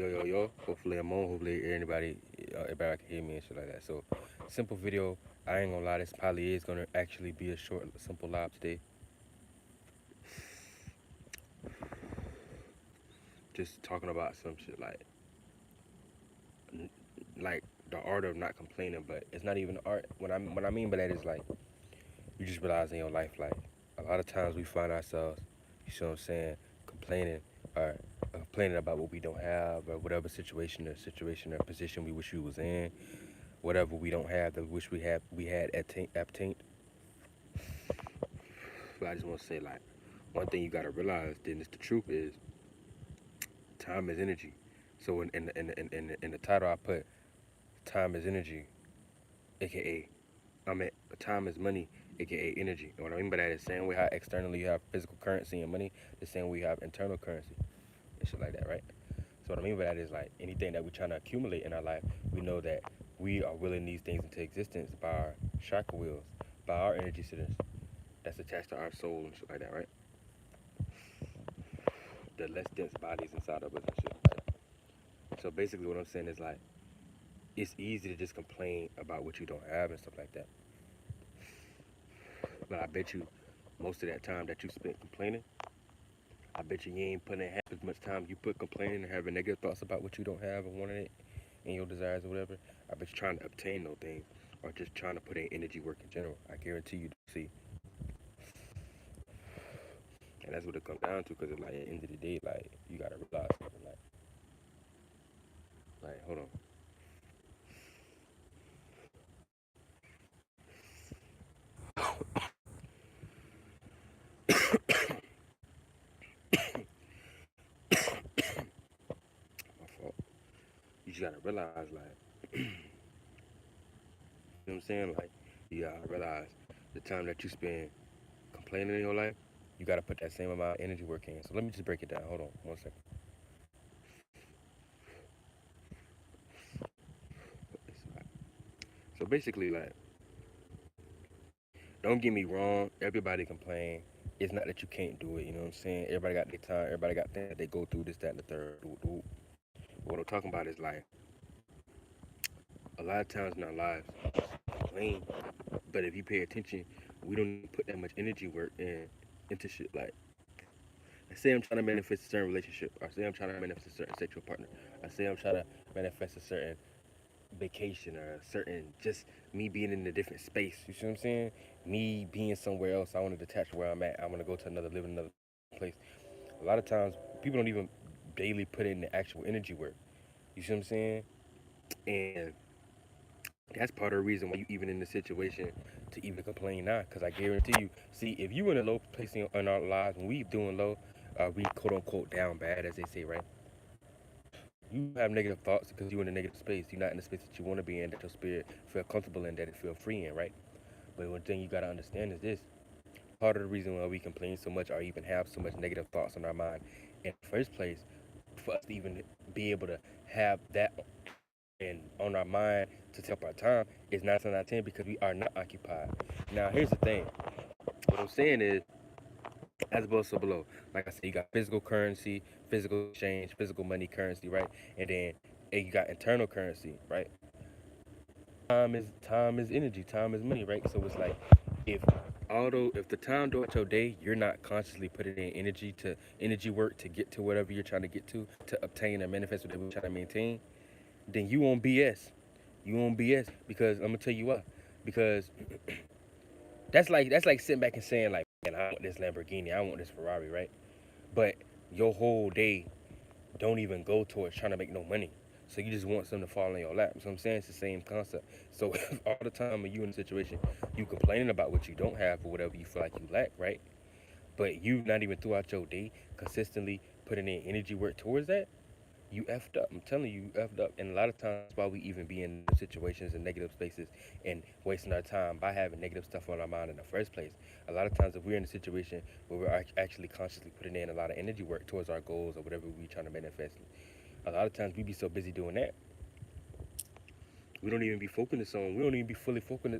Yo. Hopefully I'm on. Hopefully everybody can hear me and shit like that. So, simple video. I ain't gonna lie. This probably is gonna actually be a short, simple live today. Just talking about some shit like the art of not complaining, but it's not even art. What I mean by that is like you just realize in your life, like a lot of times we find ourselves, you see what I'm saying, complaining or complaining about what we don't have or whatever situation or position we wish we was in, whatever we don't have that we wish we had obtained. But I just want to say like one thing you gotta realize, then is the truth is time is energy. So in the title I put time is energy, aka I mean time is money, aka energy. And what I mean by that is same way how externally you have physical currency and money, the same way you have internal currency and shit like that, right? So what I mean by that is like anything that we're trying to accumulate in our life, we know that we are willing these things into existence by our chakra wheels, by our energy centers that's attached to our soul and shit like that, right? The less dense bodies inside of us and shit. Right? So basically what I'm saying is like it's easy to just complain about what you don't have and stuff like that. But I bet you most of that time that you spent complaining, I bet you ain't putting in half as much time you put complaining and having negative thoughts about what you don't have and wanting it and your desires or whatever. I bet you're trying to obtain those things or just trying to put in energy work in general. I guarantee you, see. And that's what it comes down to because, like, at the end of the day, like, you got to realize something. Hold on. My fault. You just got to realize, like, you know what I'm saying? Like, you got to realize the time that you spend complaining in your life, you got to put that same amount of energy work in. So let me just break it down. Hold on 1 second. So basically, like, don't get me wrong. Everybody complain. It's not that you can't do it. You know what I'm saying? Everybody got their time. Everybody got things that they go through. This, that, and the third. What I'm talking about is like a lot of times in our lives, complain. But if you pay attention, we don't put that much energy work into shit. Like, I say I'm trying to manifest a certain relationship. I say I'm trying to manifest a certain sexual partner. I say I'm trying to manifest a certain vacation or a certain just me being in a different space. You see what I'm saying? Me being somewhere else. I want to detach where I'm at. I want to go to another, live in another place. A lot of times, people don't even daily put in the actual energy work. You see what I'm saying? And that's part of the reason why you even in the situation to even complain now. Because I guarantee you, see, if you in a low place in our lives, when we doing low, we quote unquote down bad, as they say, right? You have negative thoughts because you're in a negative space. You're not in the space that you want to be in, that your spirit feel comfortable in, that it feel free in, right? But one thing you gotta understand is this: part of the reason why we complain so much or even have so much negative thoughts in our mind in the first place, for us to even be able to have that and on our mind to take up our time is 9 times out of 10 because we are not occupied. Now, here's the thing. What I'm saying is, as above, so below. Like I said, you got physical currency, physical exchange, physical money currency, right? And you got internal currency, right? Time is energy, time is money, right? So it's like if if the time throughout your day you're not consciously putting in energy work to get to whatever you're trying to get to obtain and manifest whatever you're trying to maintain, then you won't BS. You won't BS because I'm gonna tell you why. Because that's like sitting back and saying like, man, I want this Lamborghini, I want this Ferrari, right? But your whole day don't even go towards trying to make no money. So you just want something to fall in your lap. So I'm saying it's the same concept. So all the time when you in a situation, you complaining about what you don't have or whatever you feel like you lack, right? But you not even throughout your day consistently putting in energy work towards that, you effed up. I'm telling you, you effed up. And a lot of times, why we even be in situations and negative spaces and wasting our time by having negative stuff on our mind in the first place. A lot of times, if we're in a situation where we're actually consciously putting in a lot of energy work towards our goals or whatever we're trying to manifest, a lot of times we be so busy doing that, we don't even be focusing on. We don't even be fully focusing.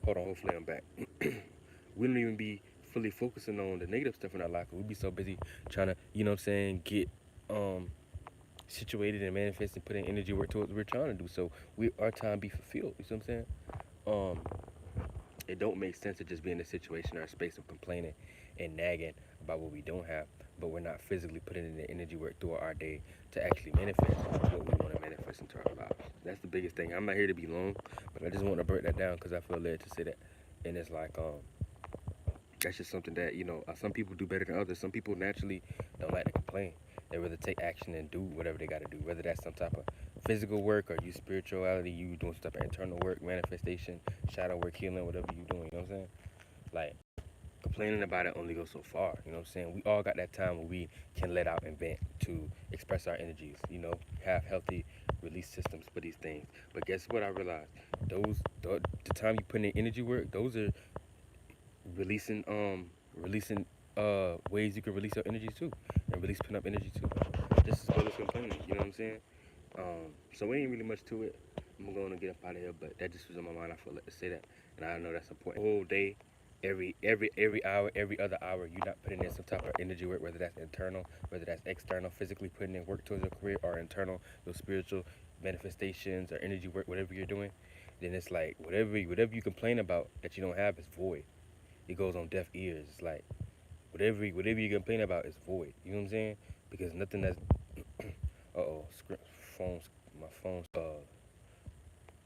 Hold on, hopefully I'm back. We don't even be fully focusing on the negative stuff in our life. We be so busy trying to, you know what I'm saying, get um situated and manifest and put in energy work towards what we're trying to do. So our time be fulfilled. You see what I'm saying? Um, it don't make sense to just be in a situation or a space of complaining and nagging about what we don't have, but we're not physically putting in the energy work throughout our day to actually manifest what we want to manifest into our lives. That's the biggest thing. I'm not here to be long, but I just want to break that down because I feel led to say that. And it's like, that's just something that, some people do better than others. Some people naturally don't like to complain. They rather take action and do whatever they got to do, whether that's some type of physical work or you spirituality, you doing some type of internal work, manifestation, shadow work, healing, whatever you doing. You know what I'm saying? Like, complaining about it only goes so far. You know what I'm saying? We all got that time where we can let out and vent to express our energies. Have healthy release systems for these things. But guess what? I realized the time you put in energy work, those are releasing ways you can release your energy too, and release pent up energy too. Just as well as complaining. You know what I'm saying? So ain't really much to it. I'm going to get up out of here, but that just was on my mind. I feel like to say that, and I know that's important. The whole day, every hour, every other hour, you're not putting in some type of energy work, whether that's internal, whether that's external, physically putting in work towards your career, or internal, your spiritual manifestations or energy work, whatever you're doing. Then it's like whatever you complain about that you don't have is void. It goes on deaf ears. It's like whatever you complain about is void. You know what I'm saying? Because nothing that's phones my phone's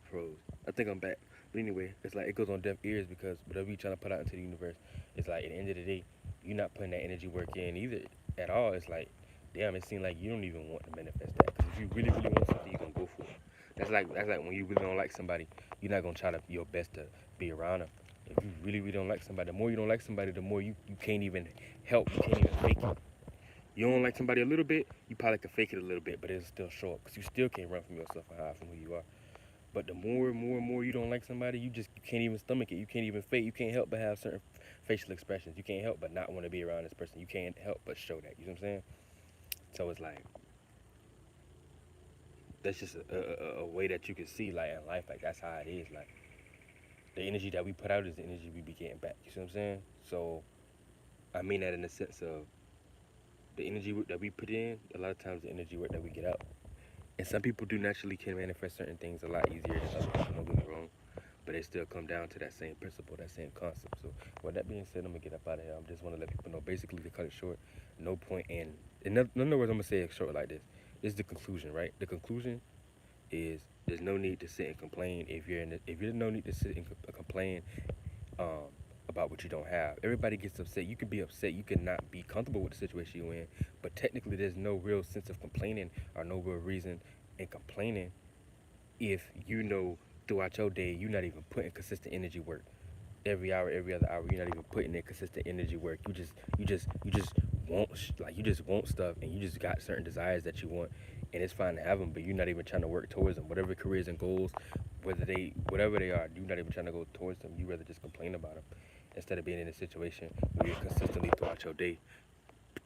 froze. I think I'm back. But anyway, it's like it goes on deaf ears because whatever you're trying to put out into the universe, it's like at the end of the day, you're not putting that energy work in either at all. It's like, damn, it seems like you don't even want to manifest that. Because if you really, really want something, you're gonna go for it. That's like when you really don't like somebody, you're not gonna try to your best to be around them. If you really, really don't like somebody, the more you don't like somebody, the more you can't even help, you can't even fake it. You don't like somebody a little bit, you probably can fake it a little bit, but it'll still show up because you still can't run from yourself and hide from who you are. But the more and more and more you don't like somebody, you can't even stomach it. You can't even fake. You can't help but have certain facial expressions. You can't help but not want to be around this person. You can't help but show that. You know what I'm saying? So it's like that's just a way that you can see like in life. Like that's how it is. Like the energy that we put out is the energy we be getting back. You see what I'm saying? So I mean that in the sense of the energy work that we put in. A lot of times the energy work that we get out. And some people do naturally can manifest certain things a lot easier than others. Don't get me wrong. But it still come down to that same principle, that same concept. So with that being said, I'm gonna get up out of here. I just want to let people know, basically, to cut it short, no point in other words, I'm gonna say it short like this. This is the conclusion, right? The conclusion is there's no need to sit and complain if you're no need to sit and complain um, about what you don't have. Everybody gets upset. You can be upset. You can not be comfortable with the situation you're in, but technically, there's no real sense of complaining or no real reason in complaining if you know throughout your day you're not even putting consistent energy work every hour, every other hour. You're not even putting in consistent energy work. You just want you just want stuff, and you just got certain desires that you want, and it's fine to have them, but you're not even trying to work towards them. Whatever careers and goals, whatever they are, you're not even trying to go towards them. You rather just complain about them instead of being in a situation where you're consistently throughout your day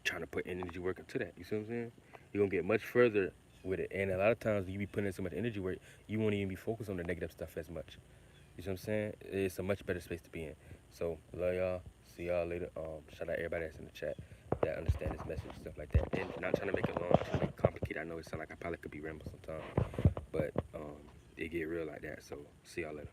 trying to put energy work into that. You see what I'm saying? You're gonna get much further with it. And a lot of times you be putting in so much energy work, you won't even be focused on the negative stuff as much. You see what I'm saying? It's a much better space to be in. So love y'all. See y'all later. Shout out everybody that's in the chat that understand this message, stuff like that. And not trying to make it long, trying to make it complicated. I know it sounds like I probably could be rambling sometimes, but it get real like that. So see y'all later.